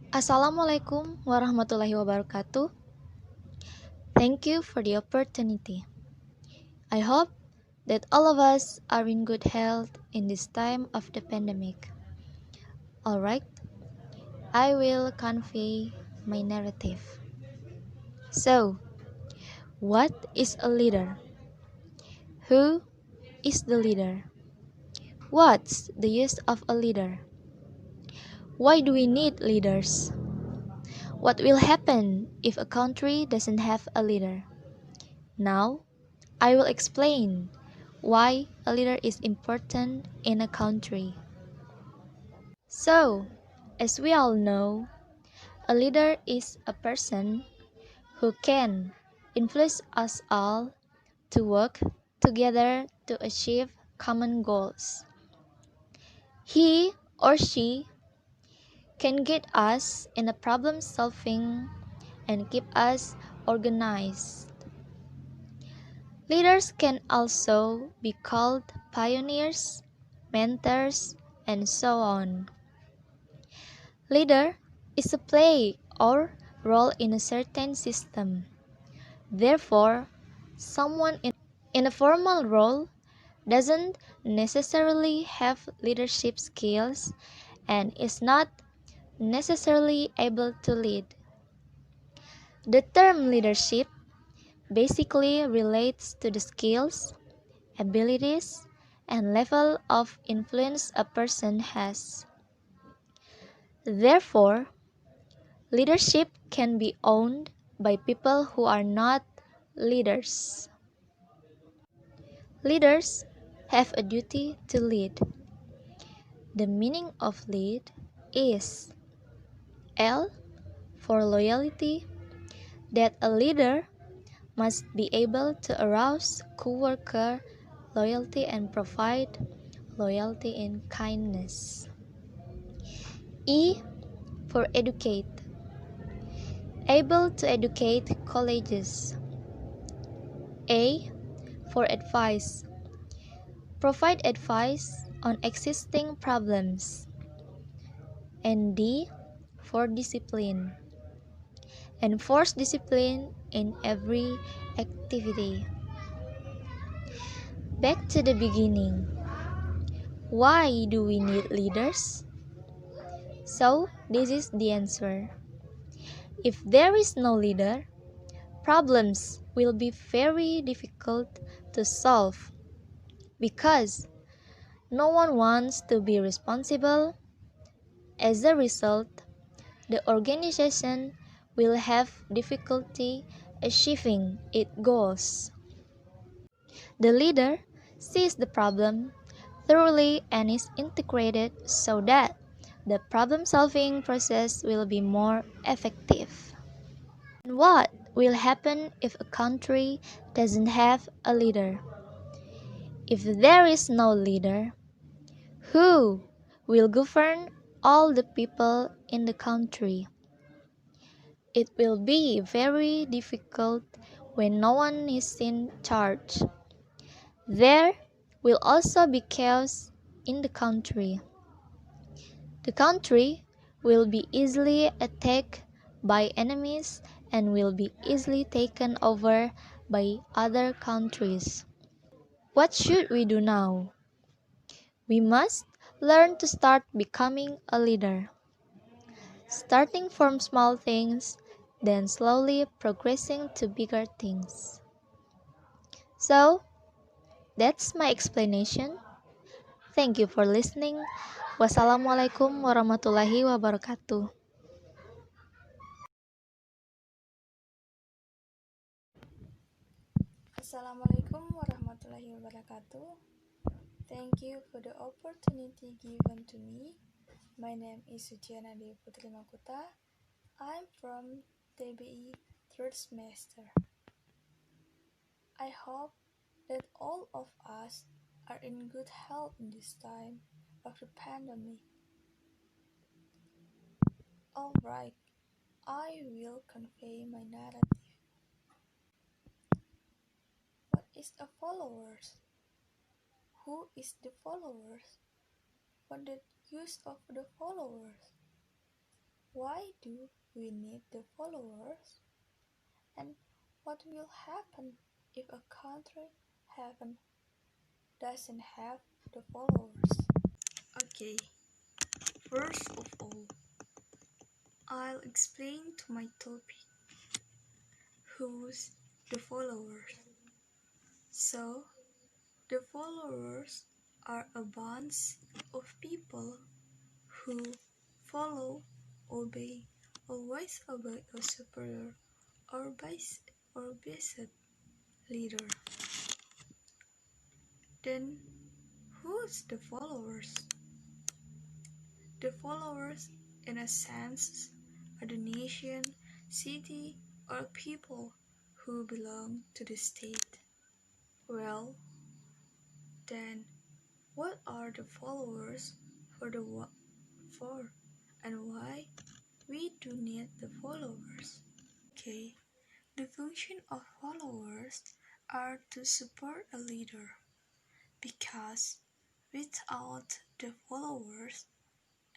Assalamualaikum warahmatullahi wabarakatuh. Thank you for the opportunity. I hope that all of us are in good health in this time of the pandemic. Alright, I will convey my narrative. So, what is a leader? Who is the leader? What's the use of a leader? Why do we need leaders? What will happen if a country doesn't have a leader? Now, I will explain why a leader is important in a country. So, as we all know, a leader is a person who can influence us all to work together to achieve common goals. He or she can guide us in a problem solving and keep us organized. Leaders can also be called pioneers, mentors, and so on. Leader is a play or role in a certain system. Therefore, someone in a formal role doesn't necessarily have leadership skills and is not necessarily able to lead. The term leadership basically relates to the skills, abilities, and level of influence a person has. Therefore, leadership can be owned by people who are not leaders. Leaders have a duty to lead. The meaning of lead is L for loyalty, that a leader must be able to arouse co-worker loyalty and provide loyalty in kindness. E for educate, able to educate colleges. A for advice, provide advice on existing problems. And D for discipline, enforce discipline in every activity. Back to the beginning. Why do we need leaders? So, this is the answer. If there is no leader, problems will be very difficult to solve because no one wants to be responsible. As a result, the organization will have difficulty achieving its goals. The leader sees the problem thoroughly and is integrated so that the problem-solving process will be more effective. And what will happen if a country doesn't have a leader? If there is no leader, who will govern all the people in the country? It will be very difficult when no one is in charge. There will also be chaos in the country. The country will be easily attacked by enemies and will be easily taken over by other countries. What should we do now? We must learn to start becoming a leader, starting from small things, then slowly progressing to bigger things. So, that's my explanation. Thank you for listening. Wassalamualaikum warahmatullahi wabarakatuh. Assalamualaikum warahmatullahi wabarakatuh. Thank you for the opportunity given to me. My name is Suciana Putri Makuta. I'm from TBI third semester. I hope that all of us are in good health in this time of the pandemic. Alright, I will convey my narrative. What is a followers? Who is the followers? What the use of the followers? Why do we need the followers? And what will happen if a country doesn't have the followers? Okay, first of all, I'll explain to my topic who's the followers. So, the followers are a bunch of people who follow, obey, always obey a superior or basic leader. Then, who's the followers? The followers, in a sense, are the nation, city, or people who belong to the state. Well, then, what are the followers for and why we do need the followers? Okay, the function of followers are to support a leader because without the followers,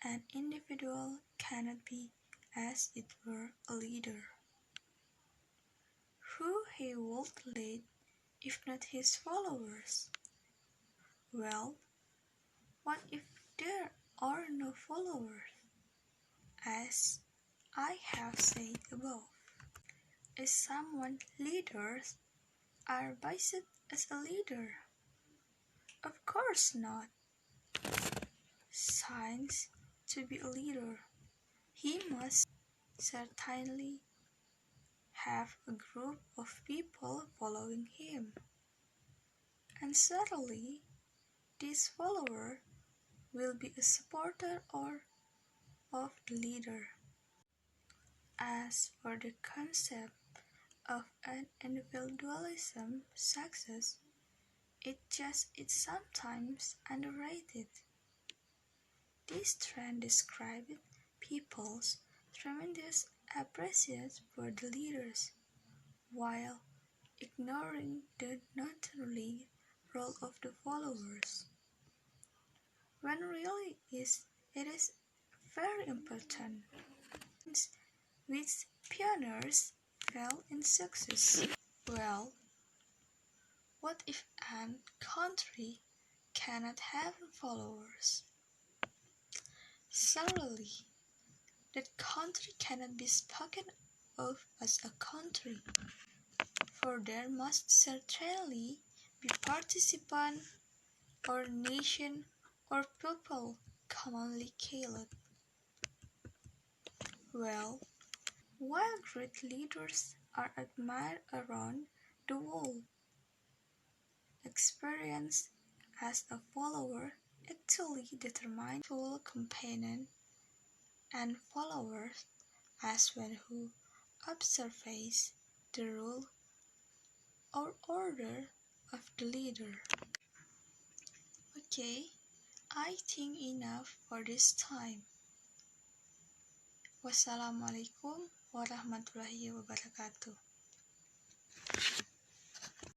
an individual cannot be, as it were, a leader. Who he would lead if not his followers? Well, what if there are no followers? As I have said above, is someone leaders are biased as a leader? Of course not. Since to be a leader, he must certainly have a group of people following him. And certainly, this follower will be a supporter of the leader. As for the concept of an individualism success, it's sometimes underrated. This trend describes people's tremendous appreciation for the leaders, while ignoring the nurturing role of the followers. When really it is very important, which pioneers fail in success. Well, what if a country cannot have followers? Certainly, that country cannot be spoken of as a country, for there must certainly be participant or nation or people commonly called. Well, while great leaders are admired around the world, experience as a follower actually determines full companion and followers as one who observes the rule or order of the leader. Okay, I think enough for this time. Wassalamualaikum warahmatullahi wabarakatuh.